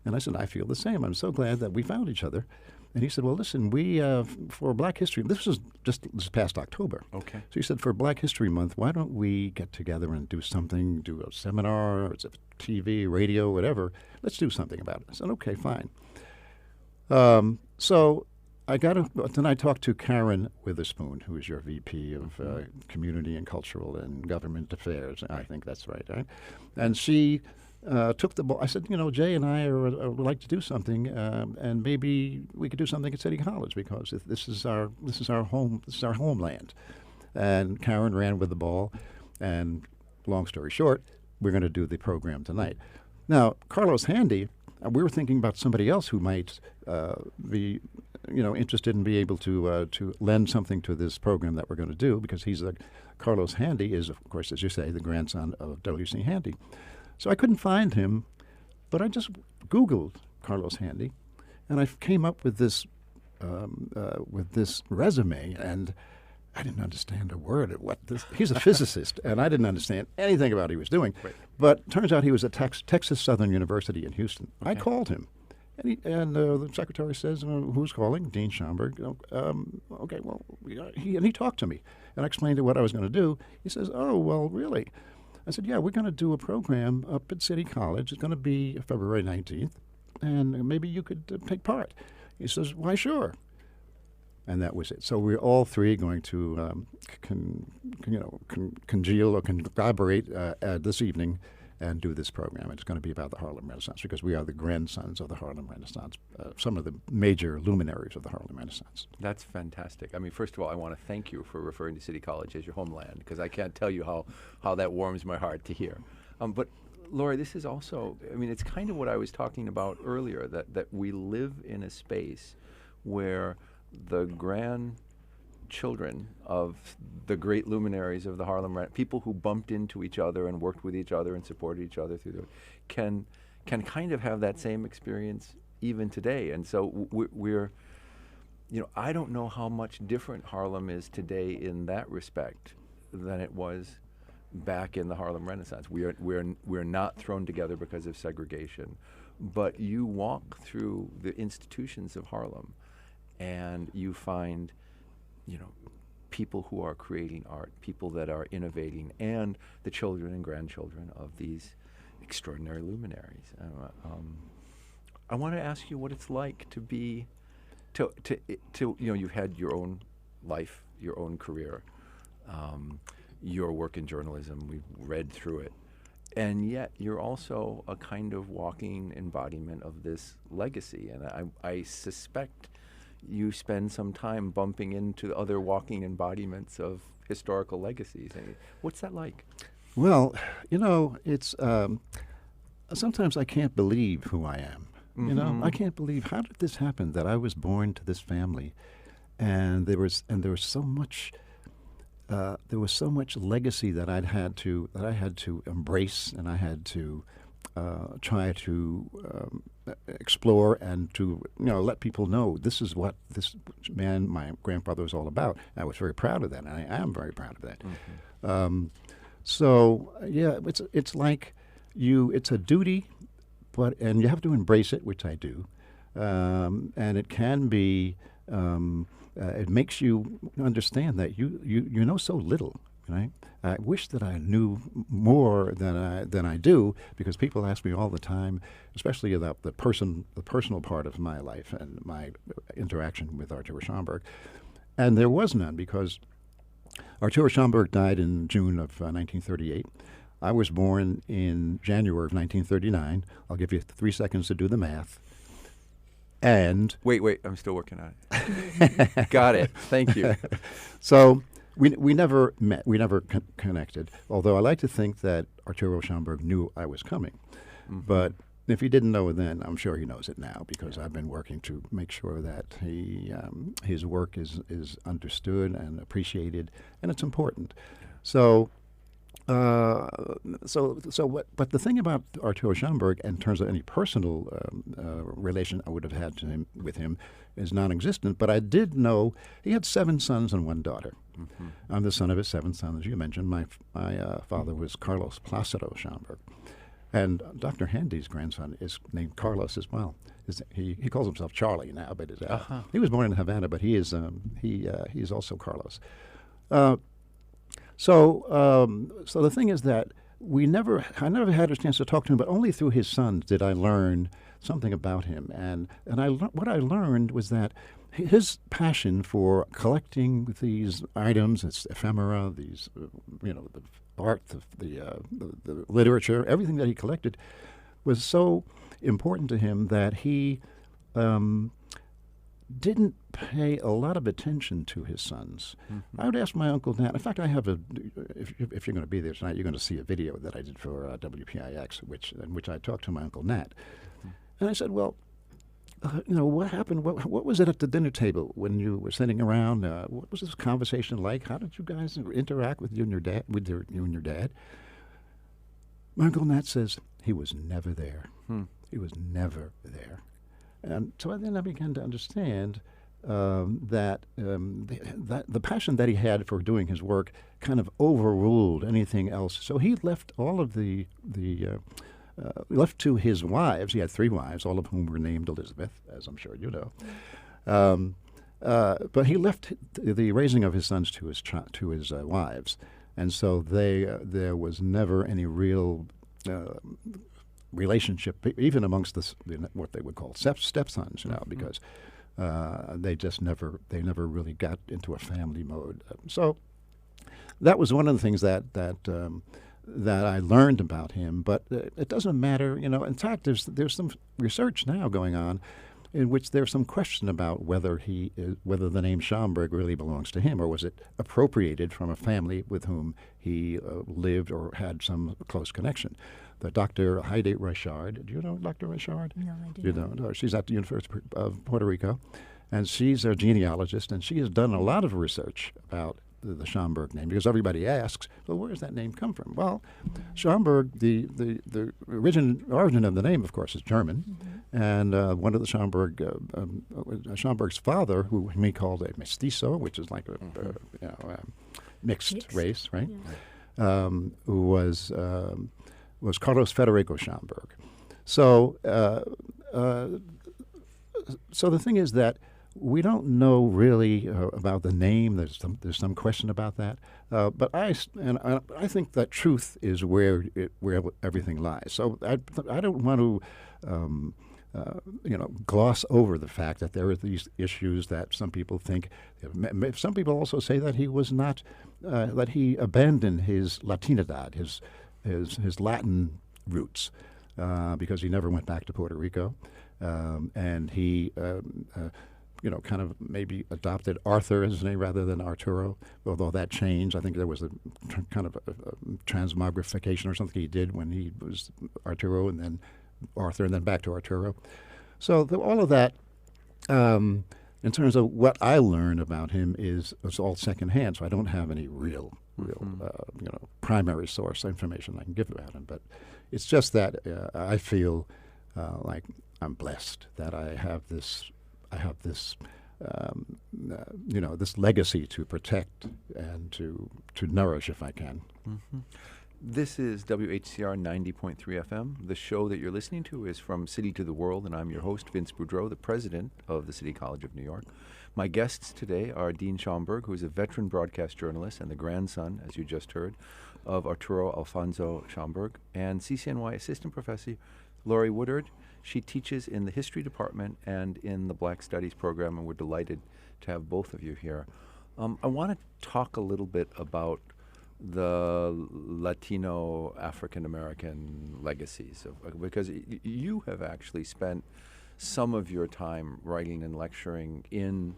And I said, I feel the same. I'm so glad that we found each other. And he said, well, listen, we, for Black History, this was just this past October. Okay. So he said, for Black History Month, why don't we get together and do something, do a seminar, or it's a TV, radio, whatever. Let's do something about it. I said, okay, fine. So then I talked to Karen Witherspoon, who is your VP of Community and Cultural and Government Affairs. I think that's right? And she took the ball. I said, Jay and I would like to do something, and maybe we could do something at City College, because this is our home. This is our homeland. And Karen ran with the ball. And long story short, we're going to do the program tonight. Now, Carlos Handy, we were thinking about somebody else who might be, interested in being able to lend something to this program that we're going to do, because Carlos Handy is, of course, as you say, the grandson of W.C. Handy. So I couldn't find him, but I just Googled Carlos Handy, and I came up with this resume, and I didn't understand a word of what this. He's a physicist, and I didn't understand anything about what he was doing. Right. But turns out he was at Texas Southern University in Houston. Okay. I called him, and the secretary says, "Who's calling?" Dean Schomburg. Okay, well, he talked to me, and I explained to what I was going to do. He says, "Oh, well, really?" I said, "Yeah, we're going to do a program up at City College. It's going to be February 19th, and maybe you could take part." He says, "Why, sure." And that was it. So we're all three going to congeal or collaborate this evening and do this program. It's going to be about the Harlem Renaissance, because we are the grandsons of the Harlem Renaissance, some of the major luminaries of the Harlem Renaissance. That's fantastic. I mean, first of all, I want to thank you for referring to City College as your homeland, because I can't tell you how that warms my heart to hear. But Laurie, this is also, I mean, it's kind of what I was talking about earlier, that we live in a space where the grandchildren of the great luminaries of the Harlem, people who bumped into each other and worked with each other and supported each other through can kind of have that same experience even today. And so we're I don't know how much different Harlem is today in that respect than it was back in the Harlem Renaissance. We're not thrown together because of segregation, but you walk through the institutions of Harlem, and you find, people who are creating art, people that are innovating, and the children and grandchildren of these extraordinary luminaries. I want to ask you what it's like to be, you've had your own life, your own career, your work in journalism. We've read through it, and yet you're also a kind of walking embodiment of this legacy. And I suspect you spend some time bumping into other walking embodiments of historical legacies. What's that like? Well, it's sometimes I can't believe who I am. Mm-hmm. I can't believe, how did this happen, that I was born to this family, and there was so much legacy that I had to embrace, and I had to try to explore and to let people know this is what this man, my grandfather, was all about. I was very proud of that, and I am very proud of that. Mm-hmm. So yeah, it's like it's a duty, and you have to embrace it, which I do, and it can be. It makes you understand that you know so little. Right? I wish that I knew more than I do, because people ask me all the time, especially about the personal part of my life and my interaction with Arturo Schomburg. And there was none, because Arturo Schomburg died in June of 1938. I was born in January of 1939. I'll give you 3 seconds to do the math. And wait, I'm still working on it. Got it. Thank you. So we never met. We never connected. Although I like to think that Arturo Schomburg knew I was coming. Mm-hmm. But if he didn't know it then, I'm sure he knows it now, because I've been working to make sure that his work is understood and appreciated, and it's important. So. But the thing about Arturo Schomburg, in terms of any personal relation I would have had with him, is non-existent. But I did know he had 7 sons and 1 daughter. Mm-hmm. I'm the son of his 7 sons, as you mentioned. My father was Carlos Placido Schomburg, and Dr. Handy's grandson is named Carlos as well. He calls himself Charlie now, but he was born in Havana, but he is also Carlos. So the thing is that I never had a chance to talk to him, but only through his sons did I learn something about him. And what I learned was that his passion for collecting these items, its ephemera, these the art, the literature, everything that he collected, was so important to him that he didn't pay a lot of attention to his sons. I would ask my Uncle Nat. In fact, I have if you're going to be there tonight, you're going to see a video that I did for WPIX, in which I talked to my Uncle Nat. And I said, well, what happened? What was it at the dinner table when you were sitting around? What was this conversation like? How did you guys interact with you and your dad? You and your dad? My Uncle Nat says he was never there. He was never there. And so then I began to understand that the passion that he had for doing his work kind of overruled anything else. So he left all of left to his wives. He had 3 wives, all of whom were named Elizabeth, as I'm sure you know. But he left the raising of his sons to his wives, and so there was never any real relationship, even amongst what they would call stepsons, because they never really got into a family mode. So that was one of the things that I learned about him. But it doesn't matter, In fact, there's some research now going on in which there's some question about whether the name Schomburg really belongs to him, or was it appropriated from a family with whom he lived or had some close connection. The Dr. Heidi Richard, do you know Dr. Richard? No, I do You not. don't? She's at the University of Puerto Rico, and she's a genealogist, and she has done a lot of research about the Schomburg name, because everybody asks, well, where does that name come from? Well, Schomburg, the origin of the name, of course, is German, and one of the Schomburg's father, who he called a mestizo, which is like a mixed race, right? Yeah. Was Carlos Federico Schomburg. So the thing is that we don't know really about the name. There's some question about that. But I think that truth is where everything lies. So I don't want to gloss over the fact that there are these issues that some people think. Some people also say that he was not that he abandoned his Latinidad, his Latin roots, because he never went back to Puerto Rico, and he. Kind of maybe adopted Arthur as his name rather than Arturo, although that changed. I think there was a kind of a transmogrification or something he did when he was Arturo and then Arthur and then back to Arturo. So all of that, in terms of what I learned about him, is all secondhand. So I don't have any real primary source information I can give about him. But it's just that I feel like I'm blessed that I have this this legacy to protect and to nourish if I can. This is WHCR 90.3 FM. The show that you're listening to is From City to the World, and I'm your host, Vince Boudreau, the president of the City College of New York. My guests today are Dean Schomburg, who is a veteran broadcast journalist and the grandson, as you just heard, of Arturo Alfonso Schomburg, and CCNY assistant professor Laurie Woodard. She teaches in the history department and in the Black Studies program, and we're delighted to have both of you here. I want to talk a little bit about the Latino African American legacies, because you have actually spent some of your time writing and lecturing in,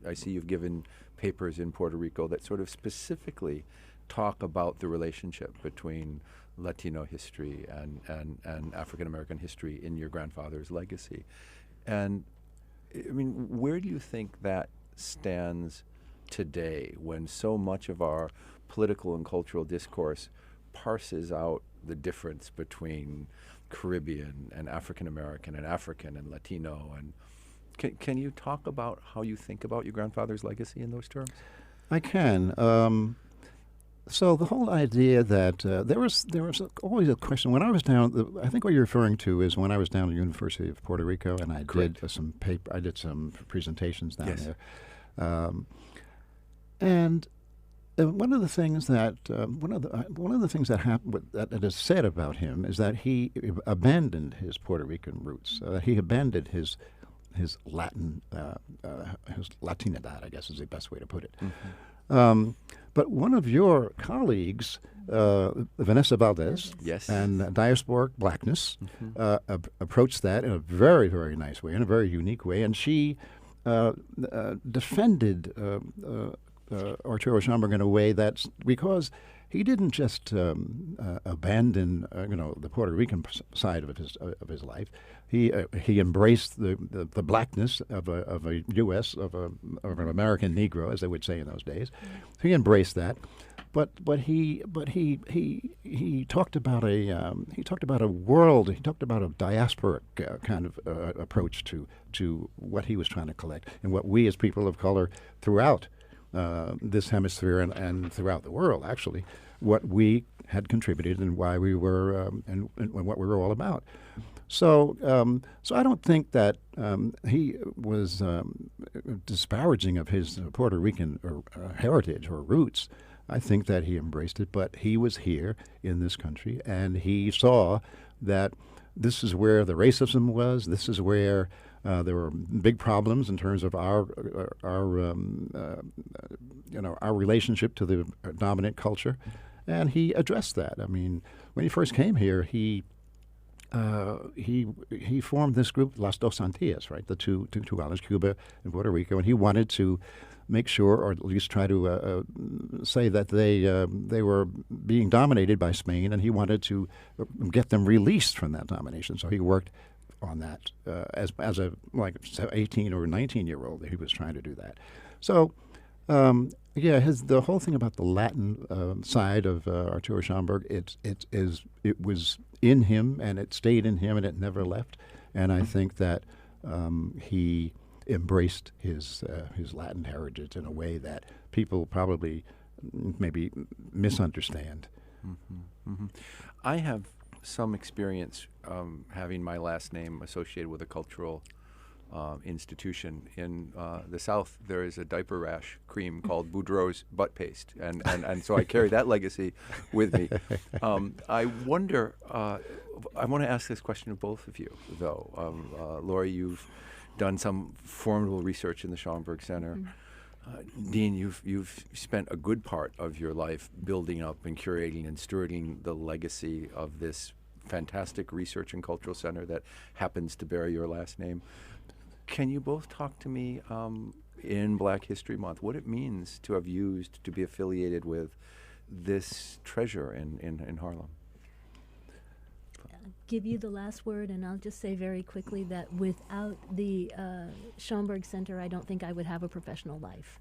I see you've given papers in Puerto Rico that sort of specifically talk about the relationship between Latino history and African American history in your grandfather's legacy. And I mean, where do you think that stands today when so much of our political and cultural discourse parses out the difference between Caribbean and African American and African and Latino? And can you talk about how you think about your grandfather's legacy in those terms? I can. So the whole idea that there was always a question when I was down. I think what you're referring to is when I was down at the University of Puerto Rico, and I did some presentations down there. And one of the things that happened that is said about him is that he abandoned his Puerto Rican roots. He abandoned his Latin his Latinidad, I guess is the best way to put it. But one of your colleagues Vanessa Valdez Yes. and Diasporic Blackness approached that in a very, very nice way, in a very unique way. And she defended Arturo Schomburg in a way that's because he didn't just abandon the Puerto Rican side of his life. He embraced the blackness of a U.S. of an American Negro, as they would say in those days. He embraced that, but he talked about a world. He talked about a diasporic kind of approach to what he was trying to collect and what we as people of color throughout this hemisphere and throughout the world, actually, what we had contributed and why we were and what we were all about. So I don't think that he was disparaging of his Puerto Rican heritage or roots. I think that he embraced it, but he was here in this country, and he saw that this is where the racism was. This is where there were big problems in terms of our relationship to the dominant culture, and he addressed that. I mean, when he first came here, he formed this group, Las Dos Antillas, right, the two islands, Cuba and Puerto Rico, and he wanted to make sure, or at least try to say that they were being dominated by Spain, and he wanted to get them released from that domination. So he worked on that as a 18 or 19-year-old. He was trying to do that. So the whole thing about the Latin side of Arturo Schomburg, it was in him, and it stayed in him, and it never left. And I think that he embraced his Latin heritage in a way that people probably maybe misunderstand. Mm-hmm. Mm-hmm. I have some experience having my last name associated with a cultural institution. In the South, there is a diaper rash cream called Boudreau's butt paste, and so I carry that legacy with me. I wonder, I want to ask this question of both of you, though. Lori, you've done some formidable research in the Schomburg Center. Dean, you've spent a good part of your life building up and curating and stewarding the legacy of this fantastic research and cultural center that happens to bear your last name. Can you both talk to me in Black History Month what it means to have used, to be affiliated with this treasure in Harlem? Give you the last word, and I'll just say very quickly that without the Schomburg Center, I don't think I would have a professional life.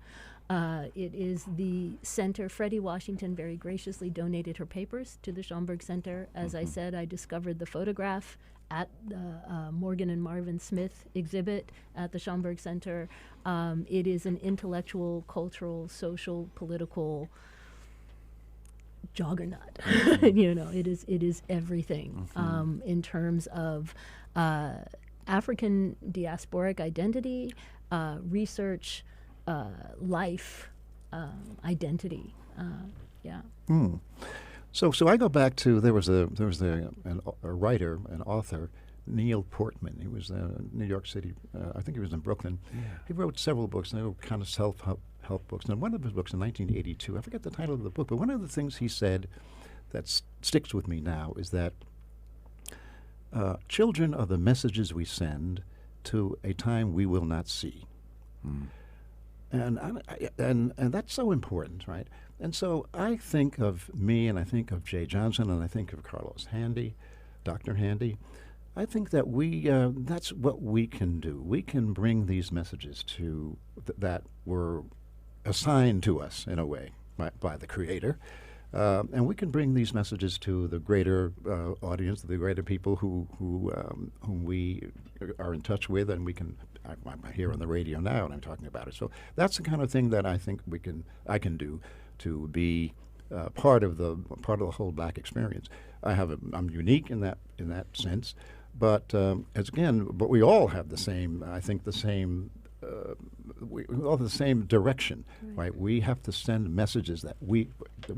It is the center. Freddie Washington very graciously donated her papers to the Schomburg Center. As I said, I discovered the photograph at the Morgan and Marvin Smith exhibit at the Schomburg Center. It is an intellectual, cultural, social, political juggernaut. It is everything in terms of African diasporic identity, research, life, identity. So I go back to there was a writer, an author, Neil Portman. He was in New York City. I think he was in Brooklyn. Yeah. He wrote several books, and they were kind of self-help books. And one of his books in 1982, I forget the title of the book, but one of the things he said that sticks with me now is that children are the messages we send to a time we will not see. And that's so important, right? And so I think of me, and I think of Jay Johnson, and I think of Carlos Handy, Dr. Handy. I think that that's what we can do. We can bring these messages to that were assigned to us in a way by the Creator, and we can bring these messages to the greater audience, the greater people whom we are in touch with, and we can. I'm here on the radio now, and I'm talking about it. So that's the kind of thing that I think I can do to be part of the whole Black experience. I'm unique in that sense, but but we all have the same we all have the same direction, right? We have to send messages that we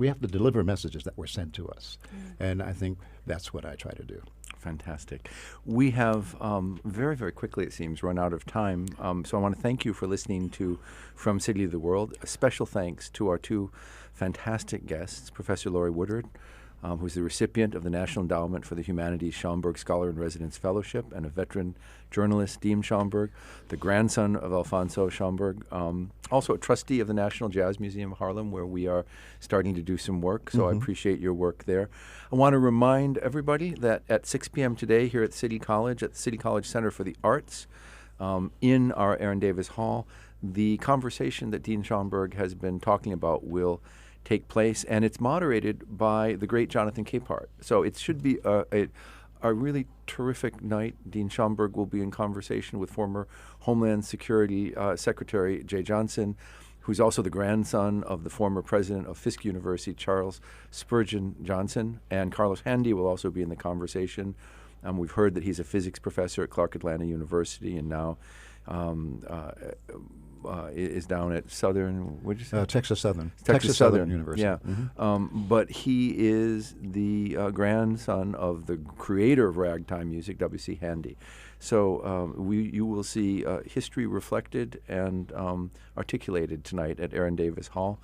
have to deliver messages that were sent to us, and I think that's what I try to do. Fantastic. We have very, very quickly, it seems, run out of time. So I want to thank you for listening to From City to the World. A special thanks to our two fantastic guests, Professor Laurie Woodard, who's the recipient of the National Endowment for the Humanities Schomburg Scholar in Residence Fellowship, and a veteran journalist, Dean Schomburg, the grandson of Alfonso Schomburg, also a trustee of the National Jazz Museum of Harlem, where we are starting to do some work, so I appreciate your work there. I want to remind everybody that at 6 p.m. today here at City College, at the City College Center for the Arts, in our Aaron Davis Hall, the conversation that Dean Schomburg has been talking about will take place, and it's moderated by the great Jonathan Capehart. So it should be a really terrific night. Dean Schomburg will be in conversation with former Homeland Security Secretary Jay Johnson, who's also the grandson of the former president of Fisk University, Charles Spurgeon Johnson, and Carlos Handy will also be in the conversation. We've heard that he's a physics professor at Clark Atlanta University, and now is down at Southern, what did you say? Texas Southern. Texas Southern University. Yeah. But he is the grandson of the creator of ragtime music, W.C. Handy. So you will see history reflected and articulated tonight at Aaron Davis Hall.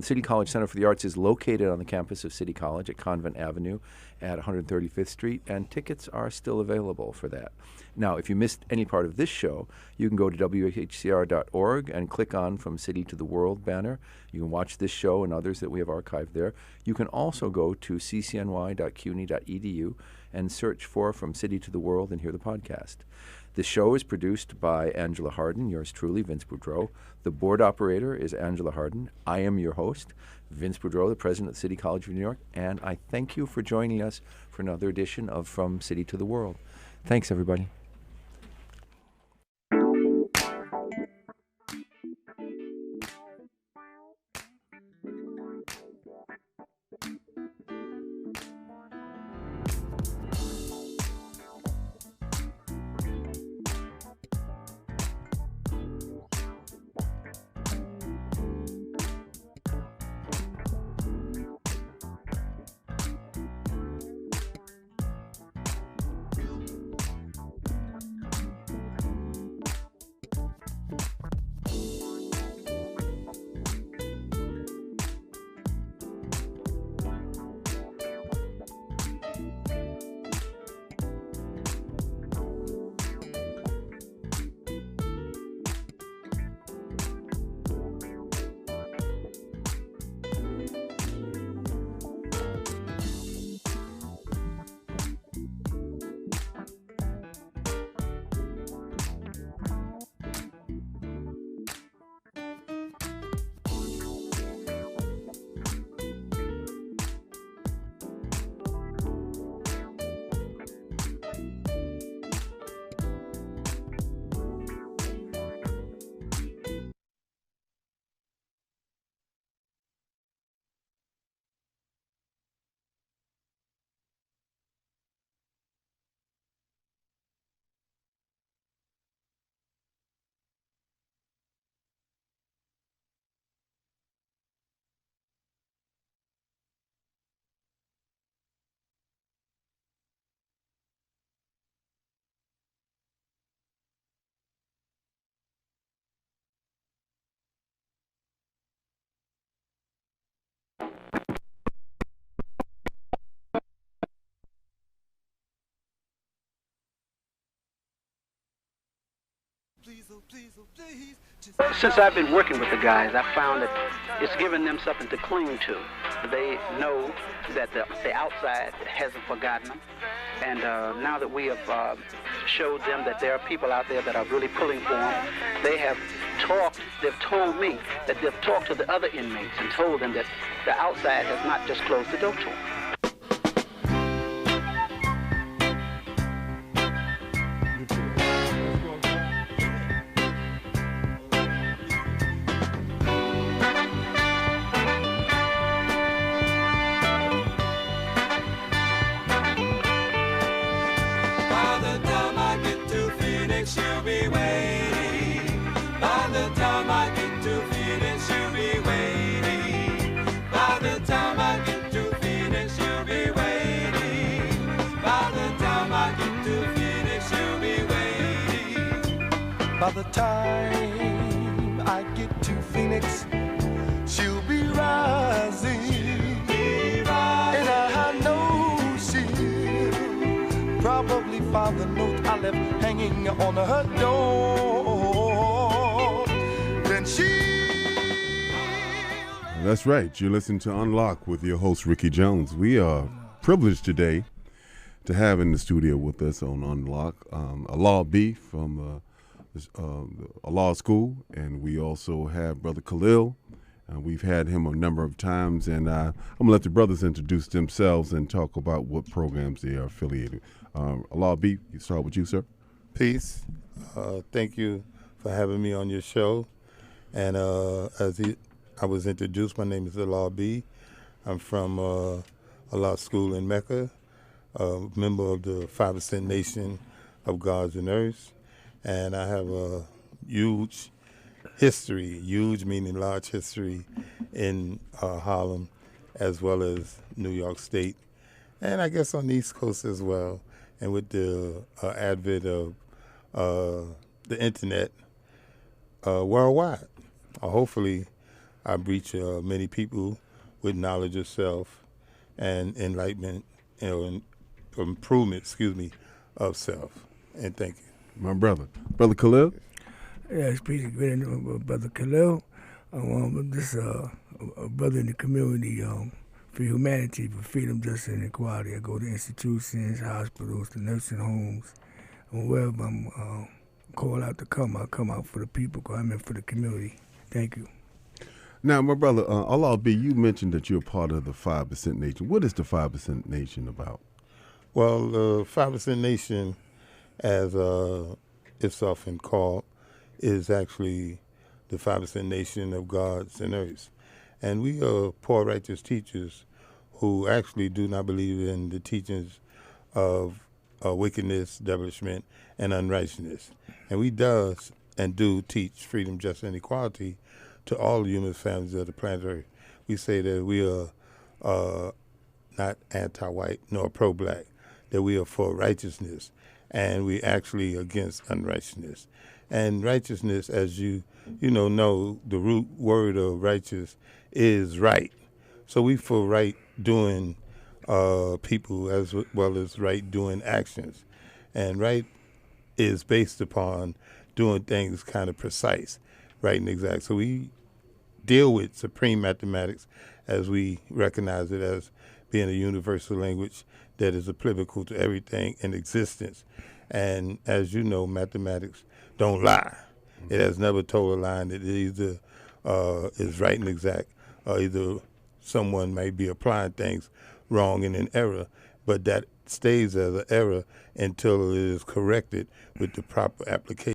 City College Center for the Arts is located on the campus of City College at Convent Avenue at 135th Street, and tickets are still available for that. Now, if you missed any part of this show, you can go to whcr.org and click on From City to the World banner. You can watch this show and others that we have archived there. You can also go to ccny.cuny.edu and search for From City to the World and hear the podcast. This show is produced by Angela Harden, yours truly, Vince Boudreau. The board operator is Angela Harden. I am your host, Vince Boudreau, the president of the City College of New York, and I thank you for joining us for another edition of From City to the World. Thanks, everybody. Since I've been working with the guys, I've found that it's given them something to cling to. They know that the outside hasn't forgotten them. And now that we have showed them that there are people out there that are really pulling for them, they've told me that they've talked to the other inmates and told them that the outside has not just closed the door to them. By the time I get to Phoenix, you'll be waiting. By the time By the time I get to Phoenix, she'll be rising. And I know she'll probably find the note I left hanging on her door. Then That's right. You're listening to Unlock with your host, Ricky Jones. We are privileged today to have in the studio with us on Unlock a Law B from a law school, and we also have Brother Khalil. We've had him a number of times, and I'm going to let the brothers introduce themselves and talk about what programs they are affiliated. Law B, you start with you, sir. Peace. Thank you for having me on your show. And I was introduced, my name is Law B. I'm from a law school in Mecca, a member of the 5% Nation of Gods and Earths, and I have a huge history, huge meaning large history, in Harlem as well as New York State, and I guess on the East Coast as well. And with the advent of the internet worldwide, hopefully I reach many people with knowledge of self and enlightenment, and improvement, of self. And thank you. My brother Khalil. Yeah, speaking of Brother Khalil, this a brother in the community for humanity, for freedom, justice, and equality. I go to institutions, hospitals, to nursing homes, and wherever I'm called out to come, I come out for the people, because I'm in for the community. Thank you. Now, my brother, Allah B, you mentioned that you're part of the 5% Nation. What is the 5% Nation about? Well, the 5% Nation, as it's often called, is actually the 5% Nation of Gods and Earths. And we are poor righteous teachers who actually do not believe in the teachings of wickedness, devilishment, and unrighteousness. And we does and do teach freedom, justice, and equality to all human families of the planet Earth. We say that we are not anti-white nor pro-black, that we are for righteousness, and we actually against unrighteousness. And righteousness, as you know, the root word of righteous is right. So we for right doing people as well as right doing actions. And right is based upon doing things kind of precise, right and exact. So we deal with supreme mathematics as we recognize it as being a universal language that is applicable to everything in existence. And as you know, mathematics don't lie. It has never told a lie, and it either is right and exact, or either someone may be applying things wrong and in error, but that stays as an error until it is corrected with the proper application.